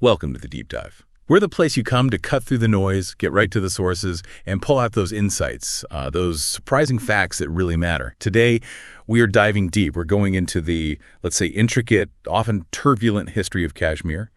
Welcome to the Deep Dive. We're the place you come to cut through the noise, get right to the sources, and pull out those insights, those surprising facts that really matter. Today, we are diving deep. We're going into the, let's say, intricate, often turbulent history of Kashmir,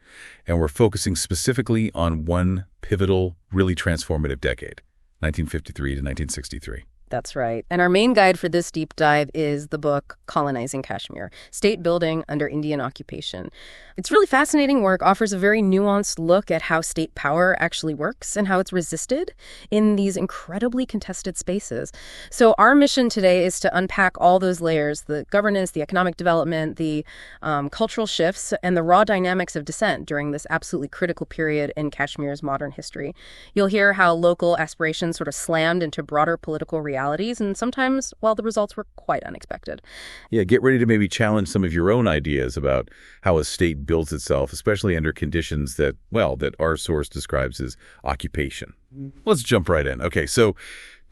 and we're focusing specifically on one pivotal, really transformative decade, 1953 to 1963. That's right. And our main guide for this deep dive is the book Colonizing Kashmir, State Building Under Indian Occupation. It's really fascinating work, offers a very nuanced look at how state power actually works and how it's resisted in these incredibly contested spaces. So our mission today is to unpack all those layers, the governance, the economic development, the cultural shifts, and the raw dynamics of dissent during this absolutely critical period in Kashmir's modern history. You'll hear how local aspirations sort of slammed into broader political realities, and sometimes, well, the results were quite unexpected. Yeah, get ready to maybe challenge some of your own ideas about how a state builds itself, especially under conditions that, well, that our source describes as occupation. Let's jump right in. Okay, so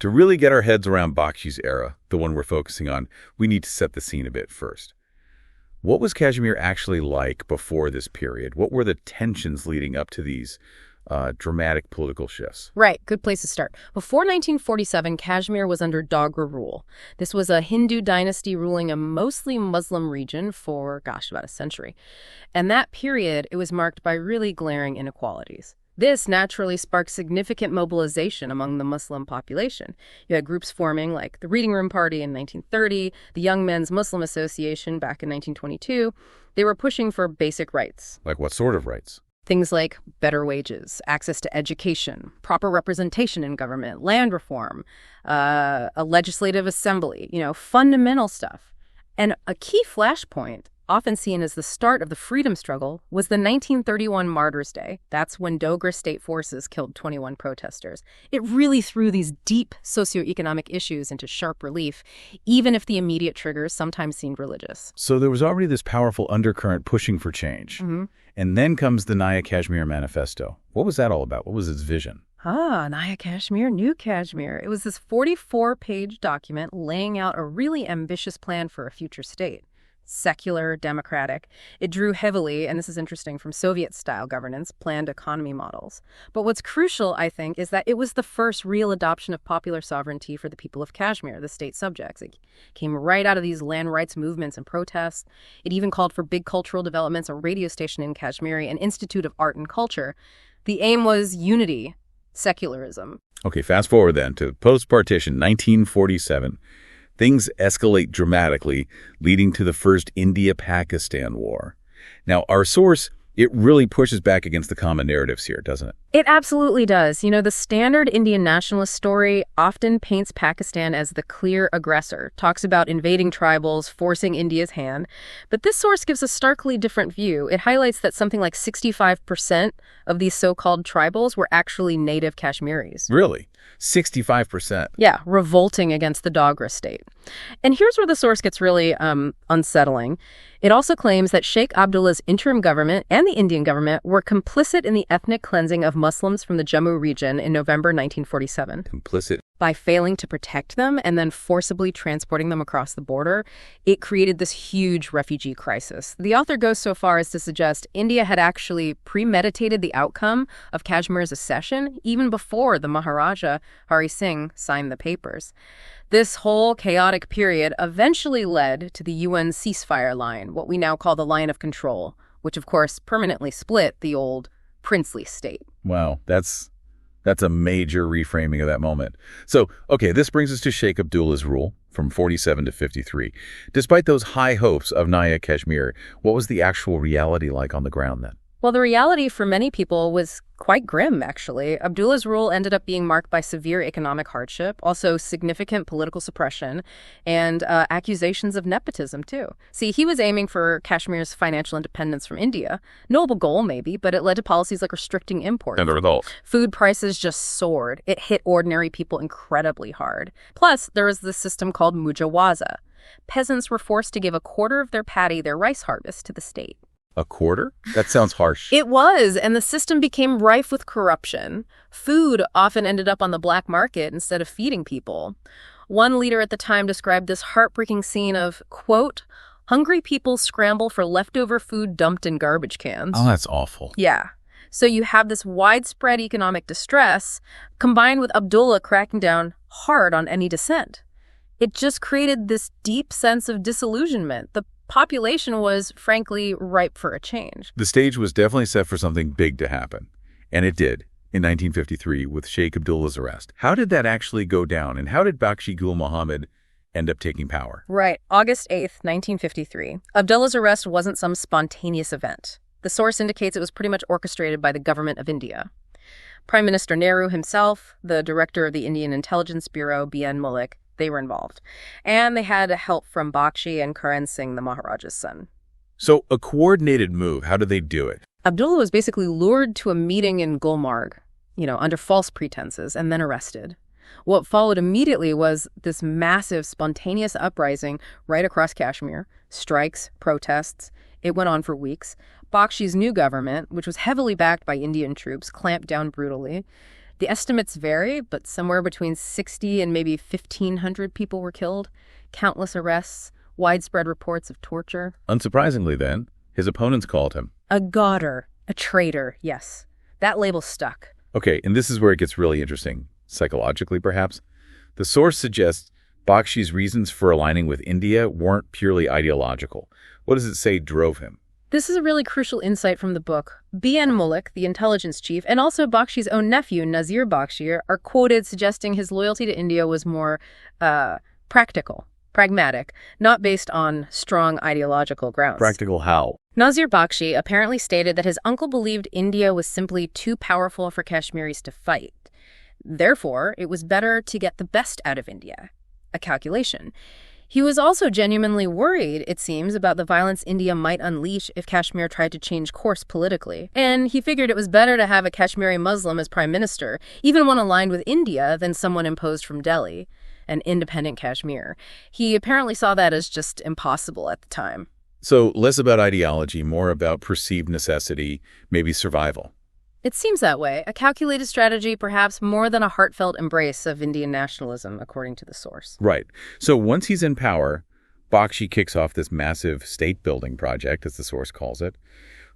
to really get our heads around Bakshi's era, the one we're focusing on, we need to set the scene a bit first. What was Kashmir actually like before this period? What were the tensions leading up to these dramatic political shifts? Right. Good place to start. Before 1947, Kashmir was under Dogra rule. This was a Hindu dynasty ruling a mostly Muslim region for, about a century. And that period, it was marked by really glaring inequalities. This naturally sparked significant mobilization among the Muslim population. You had groups forming like the Reading Room Party in 1930, the Young Men's Muslim Association back in 1922. They were pushing for basic rights. Like what sort of rights? Things like better wages, access to education, proper representation in government, land reform, a legislative assembly, fundamental stuff. And a key flashpoint, often seen as the start of the freedom struggle, was the 1931 Martyrs' Day. That's when Dogra state forces killed 21 protesters. It really threw these deep socioeconomic issues into sharp relief, even if the immediate triggers sometimes seemed religious. So there was already this powerful undercurrent pushing for change. And then comes the Naya Kashmir Manifesto. What was that all about? What was its vision? Naya Kashmir, New Kashmir. It was this 44-page document laying out a really ambitious plan for a future state. Secular, democratic. It drew heavily, and this is interesting, from Soviet-style governance, planned economy models. But what's crucial, I think, is that it was the first real adoption of popular sovereignty for the people of Kashmir, the state subjects. It came right out of these land rights movements and protests. It even called for big cultural developments, a radio station in Kashmiri, an institute of art and culture. The aim was unity, secularism. Okay, fast forward then to post-partition, 1947. Things escalate dramatically, leading to the first India-Pakistan war. Now, our source, it really pushes back against the common narratives here, doesn't it? It absolutely does. The standard Indian nationalist story often paints Pakistan as the clear aggressor, talks about invading tribals, forcing India's hand. But this source gives a starkly different view. It highlights that something like 65% of these so-called tribals were actually native Kashmiris. Really? 65%? Yeah, revolting against the Dogra state. And here's where the source gets really unsettling. It also claims that Sheikh Abdullah's interim government and the Indian government were complicit in the ethnic cleansing of Muslims from the Jammu region in November 1947. Complicit? By failing to protect them and then forcibly transporting them across the border, it created this huge refugee crisis. The author goes so far as to suggest India had actually premeditated the outcome of Kashmir's accession even before the Maharaja, Hari Singh, signed the papers. This whole chaotic period eventually led to the UN ceasefire line, what we now call the line of control, which of course permanently split the old princely state. Wow, that's a major reframing of that moment. So, okay, this brings us to Sheikh Abdullah's rule from 47 to 53. Despite those high hopes of Naya Kashmir, what was the actual reality like on the ground then? Well, the reality for many people was quite grim, actually. Abdullah's rule ended up being marked by severe economic hardship, also significant political suppression, and accusations of nepotism, too. See, he was aiming for Kashmir's financial independence from India. Noble goal, maybe, but it led to policies like restricting imports. And the result? Food prices just soared. It hit ordinary people incredibly hard. Plus, there was this system called mujawaza. Peasants were forced to give a quarter of their paddy, their rice harvest, to the state. A quarter? That sounds harsh. It was, and the system became rife with corruption. Food often ended up on the black market instead of feeding people. One leader at the time described this heartbreaking scene of, quote, hungry people scramble for leftover food dumped in garbage cans. Oh, that's awful. Yeah. So you have this widespread economic distress combined with Abdullah cracking down hard on any dissent. It just created this deep sense of disillusionment. The population was, frankly, ripe for a change. The stage was definitely set for something big to happen. And it did in 1953 with Sheikh Abdullah's arrest. How did that actually go down? And how did Bakshi Gul Muhammad end up taking power? Right. August 8th, 1953. Abdullah's arrest wasn't some spontaneous event. The source indicates it was pretty much orchestrated by the government of India. Prime Minister Nehru himself, the director of the Indian Intelligence Bureau, B.N. Mullik, they were involved. And they had help from Bakshi and Karan Singh, the Maharaja's son. So a coordinated move, how did they do it? Abdullah was basically lured to a meeting in Gulmarg, under false pretenses, and then arrested. What followed immediately was this massive, spontaneous uprising right across Kashmir. Strikes, protests. It went on for weeks. Bakshi's new government, which was heavily backed by Indian troops, clamped down brutally. The estimates vary, but somewhere between 60 and maybe 1,500 people were killed. Countless arrests, widespread reports of torture. Unsurprisingly then, his opponents called him a gauder, a traitor, yes. That label stuck. Okay, and this is where it gets really interesting, psychologically perhaps. The source suggests Bakshi's reasons for aligning with India weren't purely ideological. What does it say drove him? This is a really crucial insight from the book. B.N. Mullik, the intelligence chief, and also Bakshi's own nephew, Nazir Bakshi, are quoted suggesting his loyalty to India was more pragmatic, not based on strong ideological grounds. Practical how? Nazir Bakshi apparently stated that his uncle believed India was simply too powerful for Kashmiris to fight. Therefore, it was better to get the best out of India. A calculation. He was also genuinely worried, it seems, about the violence India might unleash if Kashmir tried to change course politically. And he figured it was better to have a Kashmiri Muslim as prime minister, even one aligned with India, than someone imposed from Delhi, an independent Kashmir. He apparently saw that as just impossible at the time. So less about ideology, more about perceived necessity, maybe survival. It seems that way. A calculated strategy, perhaps more than a heartfelt embrace of Indian nationalism, according to the source. Right. So once he's in power, Bakshi kicks off this massive state-building project, as the source calls it.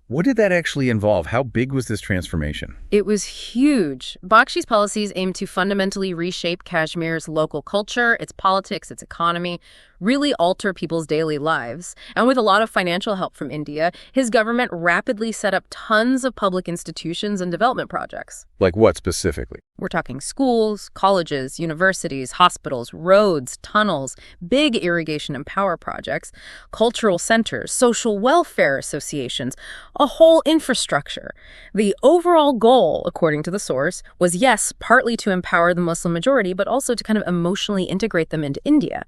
What did that actually involve? How big was this transformation? It was huge. Bakshi's policies aimed to fundamentally reshape Kashmir's local culture, its politics, its economy, really alter people's daily lives. And with a lot of financial help from India, his government rapidly set up tons of public institutions and development projects. Like what specifically? We're talking schools, colleges, universities, hospitals, roads, tunnels, big irrigation and power projects, cultural centers, social welfare associations, a whole infrastructure. The overall goal, according to the source, was yes, partly to empower the Muslim majority, but also to kind of emotionally integrate them into India.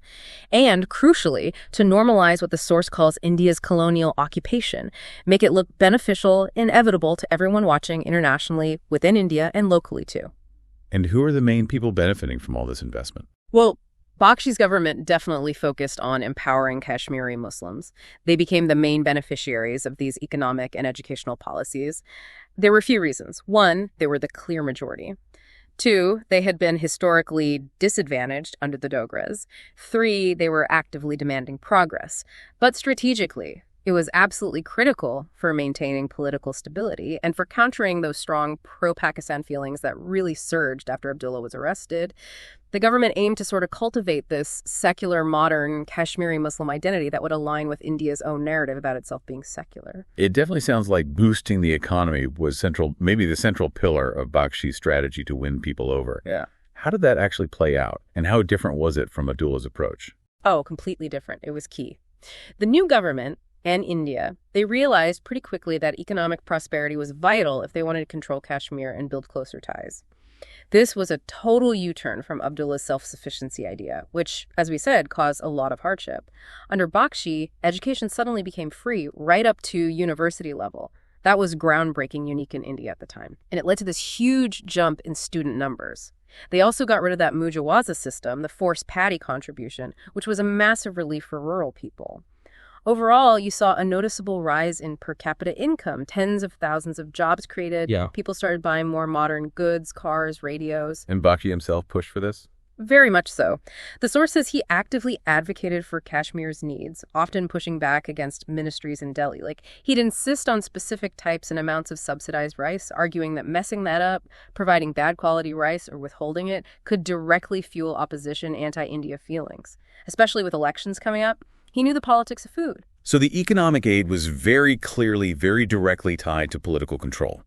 And crucially, to normalize what the source calls India's colonial occupation, make it look beneficial, inevitable to everyone watching internationally, within India, and locally too. And who are the main people benefiting from all this investment? Well, Bakshi's government definitely focused on empowering Kashmiri Muslims. They became the main beneficiaries of these economic and educational policies. There were a few reasons. One, they were the clear majority. Two, they had been historically disadvantaged under the Dogras. Three, they were actively demanding progress. But strategically, it was absolutely critical for maintaining political stability and for countering those strong pro-Pakistan feelings that really surged after Abdullah was arrested. The government aimed to sort of cultivate this secular, modern Kashmiri Muslim identity that would align with India's own narrative about itself being secular. It definitely sounds like boosting the economy was central, maybe the central pillar of Bakshi's strategy to win people over. Yeah. How did that actually play out? And how different was it from Abdullah's approach? Oh, completely different. It was key. The new government and India, they realized pretty quickly that economic prosperity was vital if they wanted to control Kashmir and build closer ties. This was a total U-turn from Abdullah's self-sufficiency idea, which, as we said, caused a lot of hardship. Under Bakshi, education suddenly became free right up to university level. That was groundbreaking, unique in India at the time. And it led to this huge jump in student numbers. They also got rid of that Mujawaza system, the forced paddy contribution, which was a massive relief for rural people. Overall, you saw a noticeable rise in per capita income, tens of thousands of jobs created. Yeah. People started buying more modern goods, cars, radios. And Bakshi himself pushed for this? Very much so. The source says he actively advocated for Kashmir's needs, often pushing back against ministries in Delhi. Like, he'd insist on specific types and amounts of subsidized rice, arguing that messing that up, providing bad quality rice or withholding it, could directly fuel opposition anti-India feelings. Especially with elections coming up, he knew the politics of food. So the economic aid was very clearly, very directly tied to political control.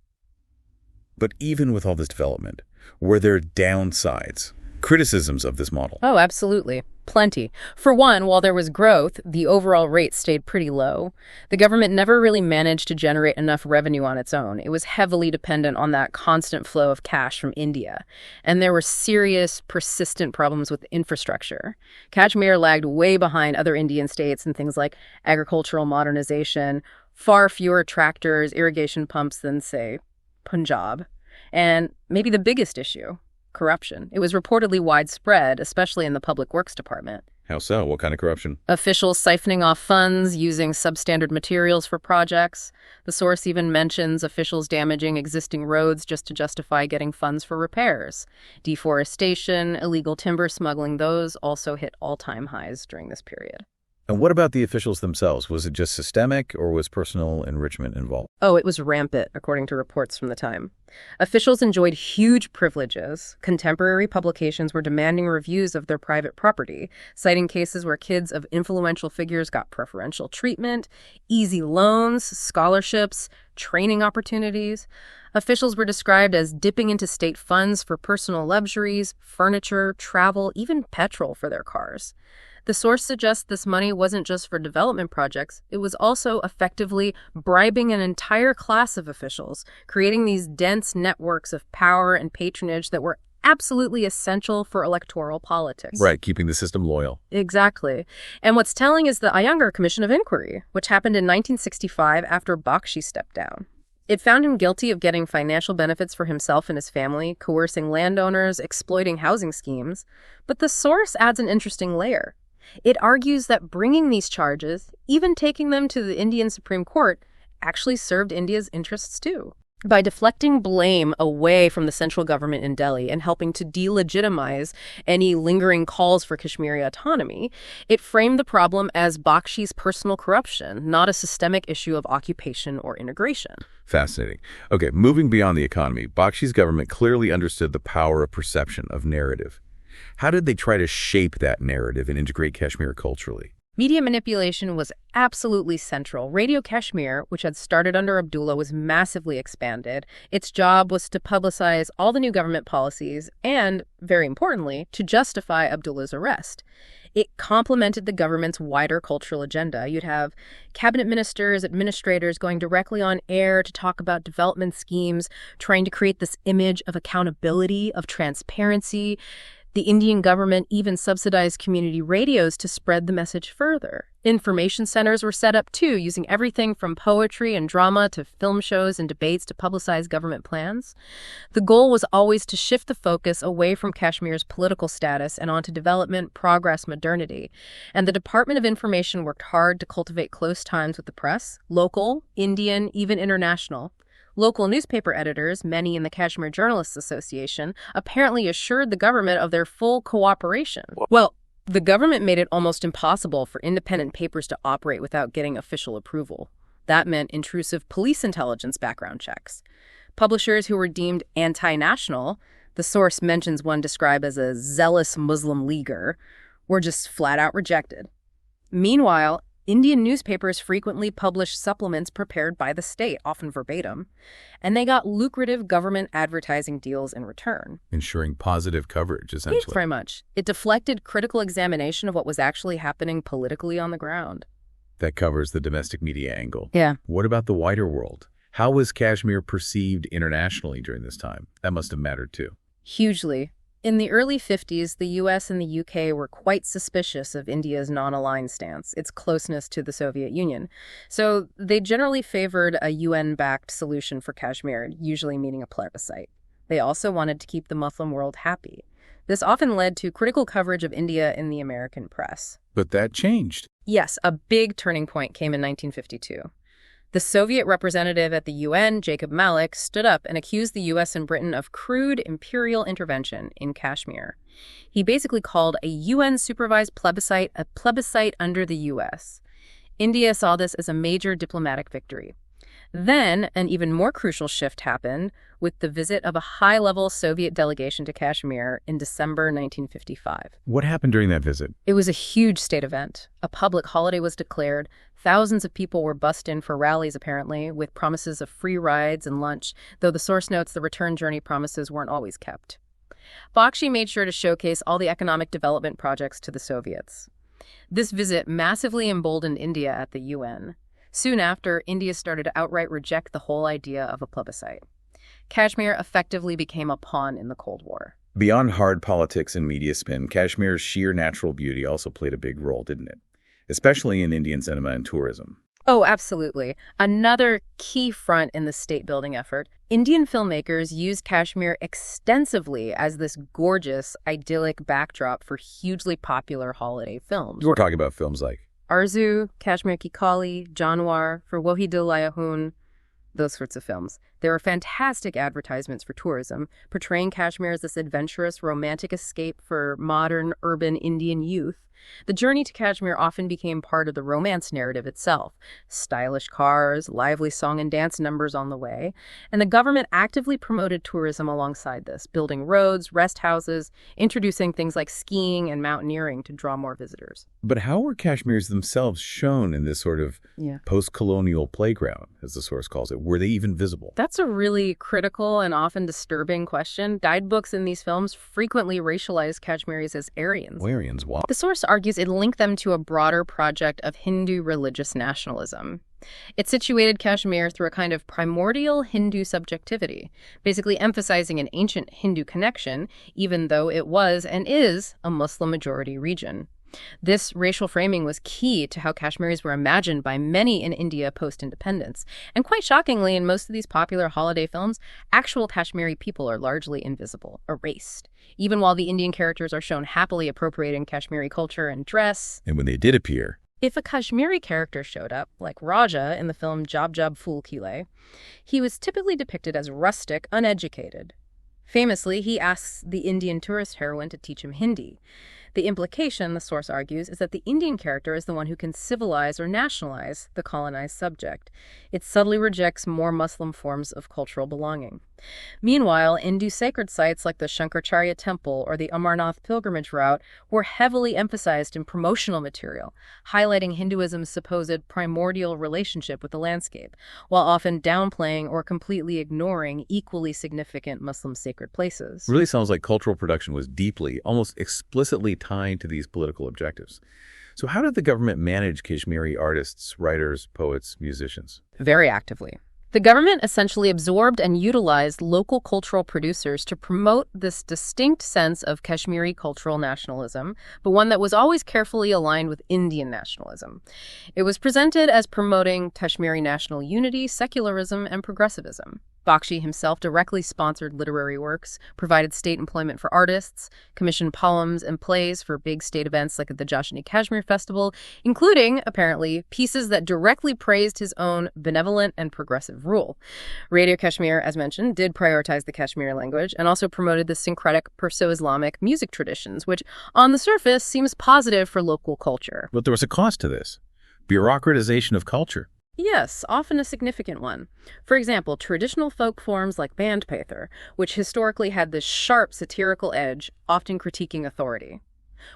But even with all this development, were there downsides? Criticisms of this model? Oh, absolutely. Plenty. For one, while there was growth, the overall rate stayed pretty low. The government never really managed to generate enough revenue on its own. It was heavily dependent on that constant flow of cash from India. And there were serious, persistent problems with infrastructure. Kashmir lagged way behind other Indian states in things like agricultural modernization, far fewer tractors, irrigation pumps than, say, Punjab. And maybe the biggest issue, corruption. It was reportedly widespread, especially in the public works department. How so? What kind of corruption? Officials siphoning off funds, using substandard materials for projects. The source even mentions officials damaging existing roads just to justify getting funds for repairs. Deforestation, illegal timber smuggling, those also hit all-time highs during this period. And what about the officials themselves? Was it just systemic, or was personal enrichment involved? Oh, it was rampant, according to reports from the time. Officials enjoyed huge privileges. Contemporary publications were demanding reviews of their private property, citing cases where kids of influential figures got preferential treatment, easy loans, scholarships, training opportunities. Officials were described as dipping into state funds for personal luxuries, furniture, travel, even petrol for their cars. The source suggests this money wasn't just for development projects, it was also effectively bribing an entire class of officials, creating these dense networks of power and patronage that were absolutely essential for electoral politics. Right, keeping the system loyal. Exactly. And what's telling is the Iyengar Commission of Inquiry, which happened in 1965 after Bakshi stepped down. It found him guilty of getting financial benefits for himself and his family, coercing landowners, exploiting housing schemes. But the source adds an interesting layer. It argues that bringing these charges, even taking them to the Indian Supreme Court, actually served India's interests too. By deflecting blame away from the central government in Delhi and helping to delegitimize any lingering calls for Kashmiri autonomy, it framed the problem as Bakshi's personal corruption, not a systemic issue of occupation or integration. Fascinating. Okay, moving beyond the economy, Bakshi's government clearly understood the power of perception, of narrative. How did they try to shape that narrative and integrate Kashmir culturally? Media manipulation was absolutely central. Radio Kashmir, which had started under Abdullah, was massively expanded. Its job was to publicize all the new government policies and, very importantly, to justify Abdullah's arrest. It complemented the government's wider cultural agenda. You'd have cabinet ministers, administrators going directly on air to talk about development schemes, trying to create this image of accountability, of transparency. The Indian government even subsidized community radios to spread the message further. Information centers were set up too, using everything from poetry and drama to film shows and debates to publicize government plans. The goal was always to shift the focus away from Kashmir's political status and onto development, progress, modernity. And the Department of Information worked hard to cultivate close ties with the press, local, Indian, even international. Local newspaper editors, many in the Kashmir Journalists Association, apparently assured the government of their full cooperation. Well, the government made it almost impossible for independent papers to operate without getting official approval. That meant intrusive police intelligence background checks. Publishers who were deemed anti-national, the source mentions one described as a zealous Muslim leaguer, were just flat out rejected. Meanwhile, Indian newspapers frequently published supplements prepared by the state, often verbatim, and they got lucrative government advertising deals in return. Ensuring positive coverage, essentially. Yes, very much. It deflected critical examination of what was actually happening politically on the ground. That covers the domestic media angle. Yeah. What about the wider world? How was Kashmir perceived internationally during this time? That must have mattered too. Hugely. In the early 50s, the US and the UK were quite suspicious of India's non-aligned stance, its closeness to the Soviet Union. So they generally favored a UN-backed solution for Kashmir, usually meaning a plebiscite. They also wanted to keep the Muslim world happy. This often led to critical coverage of India in the American press. But that changed. Yes, a big turning point came in 1952. The Soviet representative at the UN, Jacob Malik, stood up and accused the US and Britain of crude imperial intervention in Kashmir. He basically called a UN-supervised plebiscite a plebiscite under the U.S. India saw this as a major diplomatic victory. Then, an even more crucial shift happened with the visit of a high-level Soviet delegation to Kashmir in December 1955. What happened during that visit? It was a huge state event. A public holiday was declared. Thousands of people were bussed in for rallies, apparently, with promises of free rides and lunch, though the source notes the return journey promises weren't always kept. Bakshi made sure to showcase all the economic development projects to the Soviets. This visit massively emboldened India at the UN. Soon after, India started to outright reject the whole idea of a plebiscite. Kashmir effectively became a pawn in the Cold War. Beyond hard politics and media spin, Kashmir's sheer natural beauty also played a big role, didn't it? Especially in Indian cinema and tourism. Oh, absolutely. Another key front in the state-building effort, Indian filmmakers used Kashmir extensively as this gorgeous, idyllic backdrop for hugely popular holiday films. We're talking about films like Arzu, Kashmir Ki Kali, Janwar, For Wohi Dil Laya Hoon, those sorts of films. There are fantastic advertisements for tourism, portraying Kashmir as this adventurous, romantic escape for modern, urban Indian youth. The journey to Kashmir often became part of the romance narrative itself. Stylish cars, lively song and dance numbers on the way. And the government actively promoted tourism alongside this, building roads, rest houses, introducing things like skiing and mountaineering to draw more visitors. But how were Kashmiris themselves shown in this sort of post-colonial playground, as the source calls it? Were they even visible? That's a really critical and often disturbing question. Guidebooks in these films frequently racialize Kashmiris as Aryans. Aryans, what? The source argues it linked them to a broader project of Hindu religious nationalism. It situated Kashmir through a kind of primordial Hindu subjectivity, basically emphasizing an ancient Hindu connection, even though it was and is a Muslim-majority region. This racial framing was key to how Kashmiris were imagined by many in India post-independence. And quite shockingly, in most of these popular holiday films, actual Kashmiri people are largely invisible, erased, even while the Indian characters are shown happily appropriating Kashmiri culture and dress. And when they did appear, if a Kashmiri character showed up, like Raja in the film Jab Jab Phul Khile, he was typically depicted as rustic, uneducated. Famously, he asks the Indian tourist heroine to teach him Hindi. The implication, the source argues, is that the Indian character is the one who can civilize or nationalize the colonized subject. It subtly rejects more Muslim forms of cultural belonging. Meanwhile, Hindu sacred sites like the Shankaracharya Temple or the Amarnath pilgrimage route were heavily emphasized in promotional material, highlighting Hinduism's supposed primordial relationship with the landscape, while often downplaying or completely ignoring equally significant Muslim sacred places. Really sounds like cultural production was deeply, almost explicitly tied to these political objectives. So how did the government manage Kashmiri artists, writers, poets, musicians? Very actively. The government essentially absorbed and utilized local cultural producers to promote this distinct sense of Kashmiri cultural nationalism, but one that was always carefully aligned with Indian nationalism. It was presented as promoting Kashmiri national unity, secularism, and progressivism. Bakshi himself directly sponsored literary works, provided state employment for artists, commissioned poems and plays for big state events like at the Jashn-e Kashmir Festival, including, apparently, pieces that directly praised his own benevolent and progressive rule. Radio Kashmir, as mentioned, did prioritize the Kashmiri language and also promoted the syncretic Perso-Islamic music traditions, which, on the surface, seems positive for local culture. But there was a cost to this. Bureaucratization of culture. Yes, often a significant one. For example, traditional folk forms like bandpathar, which historically had this sharp satirical edge, often critiquing authority.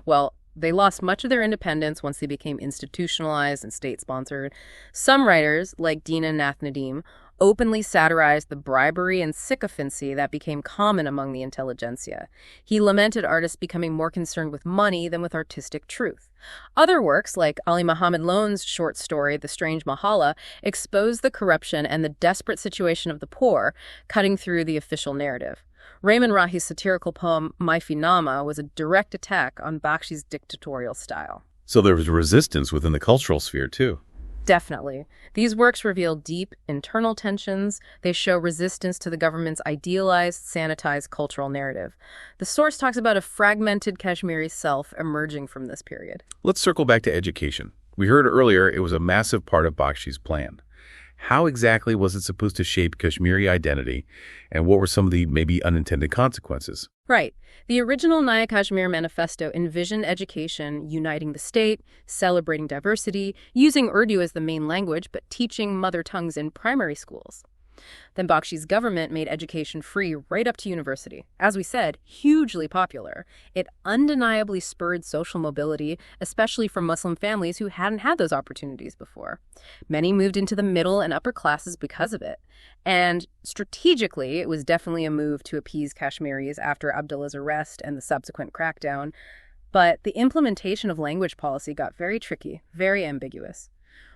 Well, they lost much of their independence once they became institutionalized and state-sponsored. Some writers, like Dina Nath Nadim, openly satirized the bribery and sycophancy that became common among the intelligentsia. He lamented artists becoming more concerned with money than with artistic truth. Other works, like Ali Muhammad Lone's short story, The Strange Mahala, exposed the corruption and the desperate situation of the poor, cutting through the official narrative. Raymond Rahi's satirical poem, Maifi Nama, was a direct attack on Bakshi's dictatorial style. So there was resistance within the cultural sphere, too. Definitely. These works reveal deep internal tensions. They show resistance to the government's idealized, sanitized cultural narrative. The source talks about a fragmented Kashmiri self emerging from this period. Let's circle back to education. We heard earlier it was a massive part of Bakshi's plan. How exactly was it supposed to shape Kashmiri identity, and what were some of the maybe unintended consequences? Right. The original Naya Kashmir Manifesto envisioned education uniting the state, celebrating diversity, using Urdu as the main language, but teaching mother tongues in primary schools. Then Bakshi's government made education free right up to university. As we said, hugely popular. It undeniably spurred social mobility, especially for Muslim families who hadn't had those opportunities before. Many moved into the middle and upper classes because of it. And strategically, it was definitely a move to appease Kashmiris after Abdullah's arrest and the subsequent crackdown. But the implementation of language policy got very tricky, very ambiguous.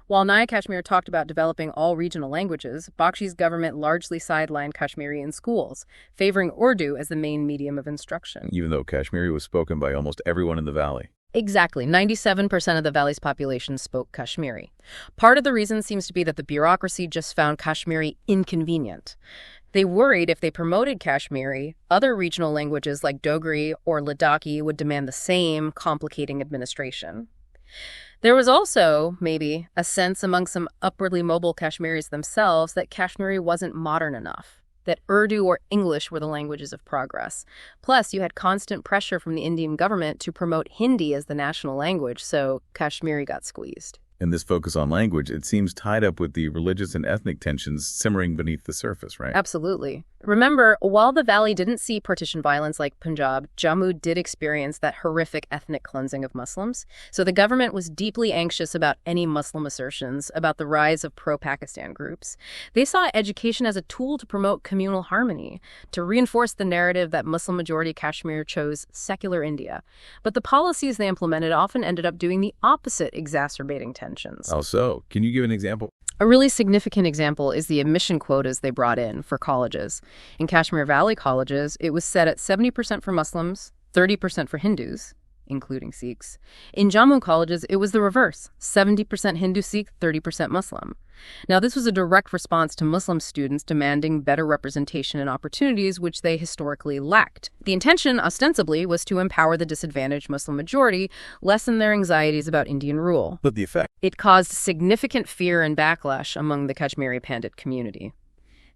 While Naya Kashmir talked about developing all regional languages, Bakshi's government largely sidelined Kashmiri in schools, favoring Urdu as the main medium of instruction. Even though Kashmiri was spoken by almost everyone in the valley. Exactly. 97% of the valley's population spoke Kashmiri. Part of the reason seems to be that the bureaucracy just found Kashmiri inconvenient. They worried if they promoted Kashmiri, other regional languages like Dogri or Ladakhi would demand the same, complicating administration. There was also, maybe, a sense among some upwardly mobile Kashmiris themselves that Kashmiri wasn't modern enough, that Urdu or English were the languages of progress. Plus, you had constant pressure from the Indian government to promote Hindi as the national language, so Kashmiri got squeezed. And this focus on language, it seems tied up with the religious and ethnic tensions simmering beneath the surface, right? Absolutely. Remember, while the valley didn't see partition violence like Punjab, Jammu did experience that horrific ethnic cleansing of Muslims. So the government was deeply anxious about any Muslim assertions about the rise of pro-Pakistan groups. They saw education as a tool to promote communal harmony, to reinforce the narrative that Muslim-majority Kashmir chose secular India. But the policies they implemented often ended up doing the opposite, exacerbating tensions. How so? Can you give an example? A really significant example is the admission quotas they brought in for colleges. In Kashmir Valley colleges, it was set at 70% for Muslims, 30% for Hindus, including Sikhs. In Jammu colleges, it was the reverse, 70% Hindu-Sikh, 30% Muslim. Now, this was a direct response to Muslim students demanding better representation and opportunities, which they historically lacked. The intention, ostensibly, was to empower the disadvantaged Muslim majority, lessen their anxieties about Indian rule. But the effect? It caused significant fear and backlash among the Kashmiri Pandit community.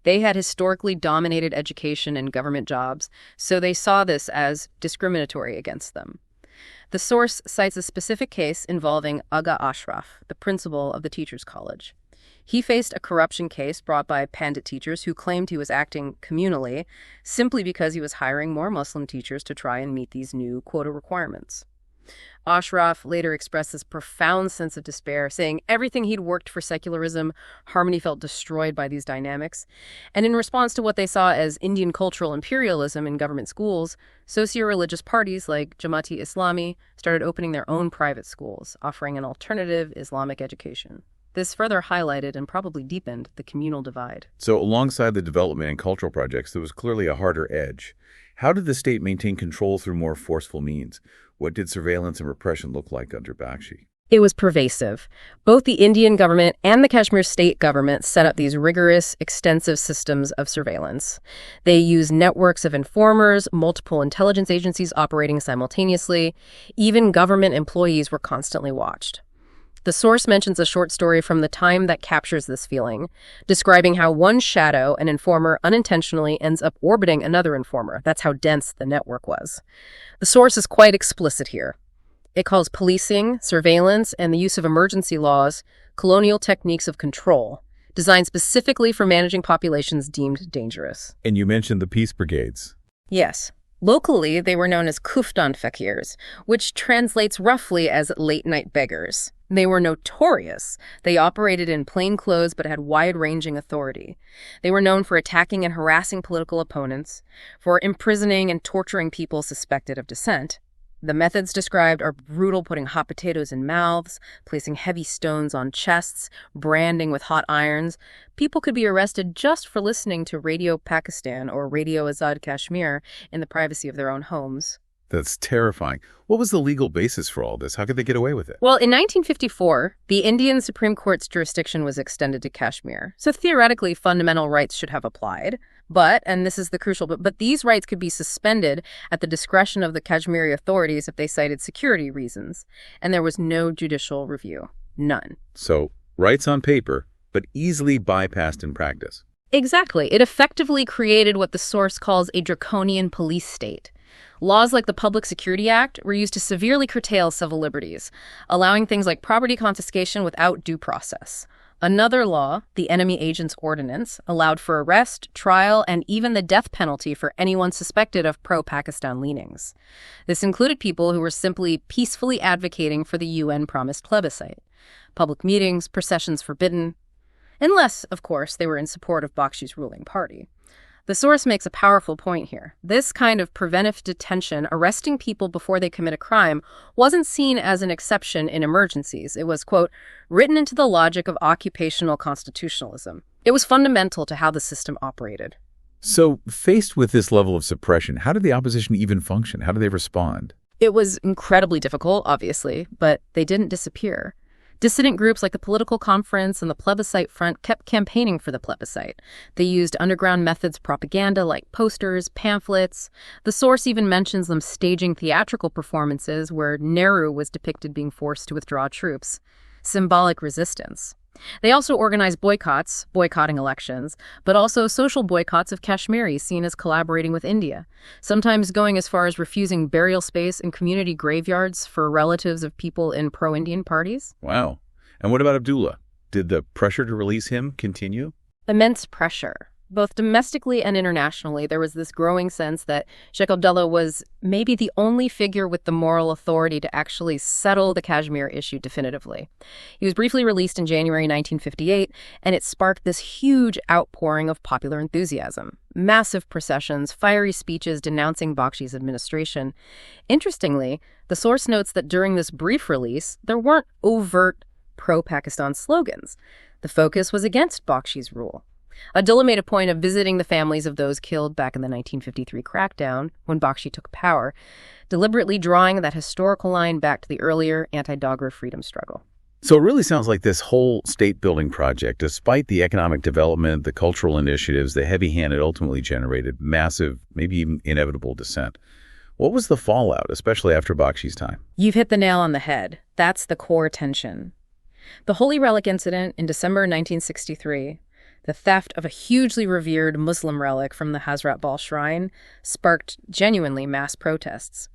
They had historically dominated education and government jobs, so they saw this as discriminatory against them. The source cites a specific case involving Aga Ashraf, the principal of the Teachers College. He faced a corruption case brought by Pandit teachers who claimed he was acting communally simply because he was hiring more Muslim teachers to try and meet these new quota requirements. Ashraf later expressed this profound sense of despair, saying everything he'd worked for secularism, harmony felt destroyed by these dynamics. And in response to what they saw as Indian cultural imperialism in government schools, socio-religious parties like Jamaat-e-Islami started opening their own private schools, offering an alternative Islamic education. This further highlighted and probably deepened the communal divide. So alongside the development and cultural projects, there was clearly a harder edge. How did the state maintain control through more forceful means? What did surveillance and repression look like under Bakshi? It was pervasive. Both the Indian government and the Kashmir state government set up these rigorous, extensive systems of surveillance. They used networks of informers, multiple intelligence agencies operating simultaneously. Even government employees were constantly watched. The source mentions a short story from the time that captures this feeling, describing how one shadow, an informer, unintentionally ends up orbiting another informer. That's how dense the network was. The source is quite explicit here. It calls policing, surveillance, and the use of emergency laws colonial techniques of control, designed specifically for managing populations deemed dangerous. And you mentioned the peace brigades. Yes. Locally, they were known as kuftan fakirs, which translates roughly as late-night beggars. They were notorious. They operated in plain clothes but had wide-ranging authority. They were known for attacking and harassing political opponents, for imprisoning and torturing people suspected of dissent. The methods described are brutal, putting hot potatoes in mouths, placing heavy stones on chests, branding with hot irons. People could be arrested just for listening to Radio Pakistan or Radio Azad Kashmir in the privacy of their own homes. That's terrifying. What was the legal basis for all this? How could they get away with it? Well, in 1954, the Indian Supreme Court's jurisdiction was extended to Kashmir. So theoretically, fundamental rights should have applied. But, and this is the crucial but these rights could be suspended at the discretion of the Kashmiri authorities if they cited security reasons. And there was no judicial review. None. So, rights on paper, but easily bypassed in practice. Exactly. It effectively created what the source calls a draconian police state. Laws like the Public Security Act were used to severely curtail civil liberties, allowing things like property confiscation without due process. Another law, the Enemy Agents Ordinance, allowed for arrest, trial, and even the death penalty for anyone suspected of pro-Pakistan leanings. This included people who were simply peacefully advocating for the UN-promised plebiscite. Public meetings, processions forbidden, unless, of course, they were in support of Bakshi's ruling party. The source makes a powerful point here. This kind of preventive detention, arresting people before they commit a crime, wasn't seen as an exception in emergencies. It was, quote, written into the logic of occupational constitutionalism. It was fundamental to how the system operated. So, faced with this level of suppression, how did the opposition even function? How did they respond? It was incredibly difficult, obviously, but they didn't disappear. Dissident groups like the Political Conference and the Plebiscite Front kept campaigning for the plebiscite. They used underground methods of propaganda like posters, pamphlets. The source even mentions them staging theatrical performances where Nehru was depicted being forced to withdraw troops. Symbolic resistance. They also organized boycotts, boycotting elections, but also social boycotts of Kashmiris seen as collaborating with India, sometimes going as far as refusing burial space in community graveyards for relatives of people in pro-Indian parties. Wow. And what about Abdullah? Did the pressure to release him continue? Immense pressure. Both domestically and internationally, there was this growing sense that Sheikh Abdullah was maybe the only figure with the moral authority to actually settle the Kashmir issue definitively. He was briefly released in January 1958, and it sparked this huge outpouring of popular enthusiasm. Massive processions, fiery speeches denouncing Bakshi's administration. Interestingly, the source notes that during this brief release, there weren't overt pro-Pakistan slogans. The focus was against Bakshi's rule. Abdullah made a point of visiting the families of those killed back in the 1953 crackdown when Bakshi took power, deliberately drawing that historical line back to the earlier anti-Dogra freedom struggle. So it really sounds like this whole state-building project, despite the economic development, the cultural initiatives, the heavy hand it ultimately generated, massive, maybe even inevitable dissent. What was the fallout, especially after Bakshi's time? You've hit the nail on the head. That's the core tension. The Holy Relic incident in December 1963, the theft of a hugely revered Muslim relic from the Hazrat Bal Shrine, sparked genuinely mass protests.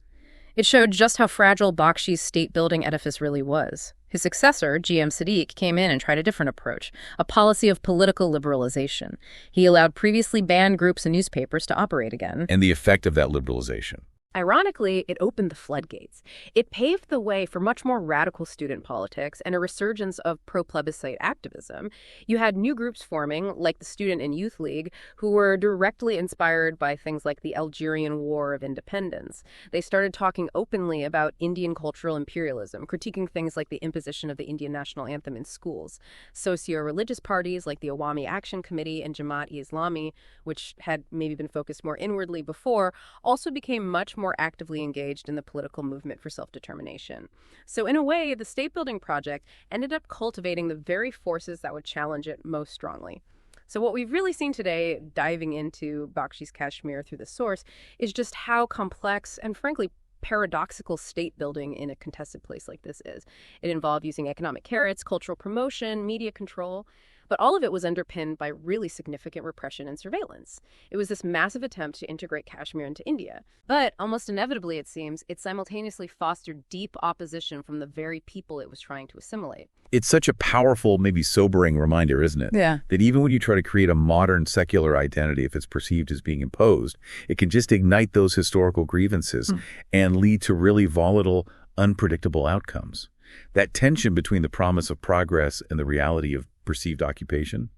It showed just how fragile Bakshi's state-building edifice really was. His successor, G.M. Sadiq, came in and tried a different approach, a policy of political liberalization. He allowed previously banned groups and newspapers to operate again. And the effect of that liberalization? Ironically, it opened the floodgates. It paved the way for much more radical student politics and a resurgence of pro-plebiscite activism. You had new groups forming, like the Student and Youth League, who were directly inspired by things like the Algerian War of Independence. They started talking openly about Indian cultural imperialism, critiquing things like the imposition of the Indian national anthem in schools. Socio-religious parties like the Awami Action Committee and Jamaat-e-Islami, which had maybe been focused more inwardly before, also became much more actively engaged in the political movement for self-determination. So in a way, the state-building project ended up cultivating the very forces that would challenge it most strongly. So what we've really seen today, diving into Bakshi's Kashmir through the source, is just how complex and frankly paradoxical state building in a contested place like this is. It involved using economic carrots, cultural promotion, media control, but all of it was underpinned by really significant repression and surveillance. It was this massive attempt to integrate Kashmir into India. But almost inevitably, it seems, it simultaneously fostered deep opposition from the very people it was trying to assimilate. It's such a powerful, maybe sobering reminder, isn't it? Yeah. That even when you try to create a modern secular identity, if it's perceived as being imposed, it can just ignite those historical grievances and lead to really volatile, unpredictable outcomes. That tension between the promise of progress and the reality of perceived occupation,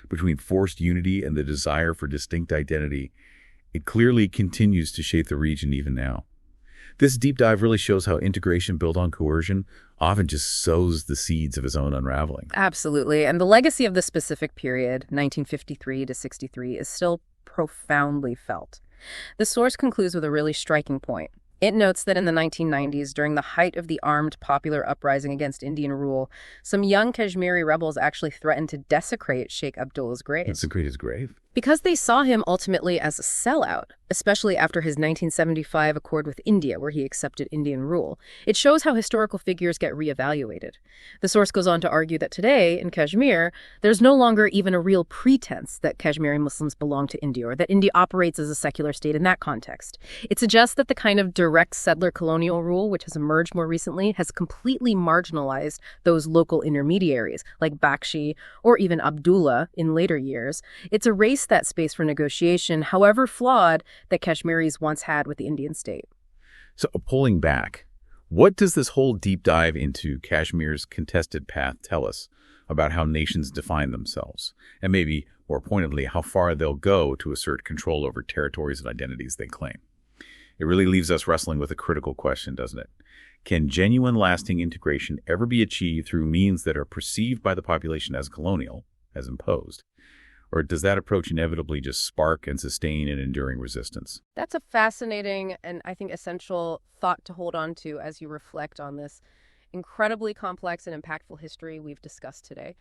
between forced unity and the desire for distinct identity, it clearly continues to shape the region even now. This deep dive really shows how integration built on coercion often just sows the seeds of its own unraveling. Absolutely. And the legacy of this specific period, 1953 to 63, is still profoundly felt. The source concludes with a really striking point. It notes that in the 1990s, during the height of the armed popular uprising against Indian rule, some young Kashmiri rebels actually threatened to desecrate Sheikh Abdullah's grave. Desecrate his grave? Because they saw him ultimately as a sellout, especially after his 1975 accord with India, where he accepted Indian rule. It shows how historical figures get reevaluated. The source goes on to argue that today, in Kashmir, there's no longer even a real pretense that Kashmiri Muslims belong to India, or that India operates as a secular state in that context. It suggests that the kind of direct settler-colonial rule, which has emerged more recently, has completely marginalized those local intermediaries, like Bakshi or even Abdullah in later years. It's erased that space for negotiation, however flawed, that Kashmiris once had with the Indian state. So pulling back, what does this whole deep dive into Kashmir's contested path tell us about how nations define themselves? And maybe, more pointedly, how far they'll go to assert control over territories and identities they claim? It really leaves us wrestling with a critical question, doesn't it? Can genuine lasting integration ever be achieved through means that are perceived by the population as colonial, as imposed? Or does that approach inevitably just spark and sustain an enduring resistance? That's a fascinating and I think essential thought to hold on to as you reflect on this incredibly complex and impactful history we've discussed today.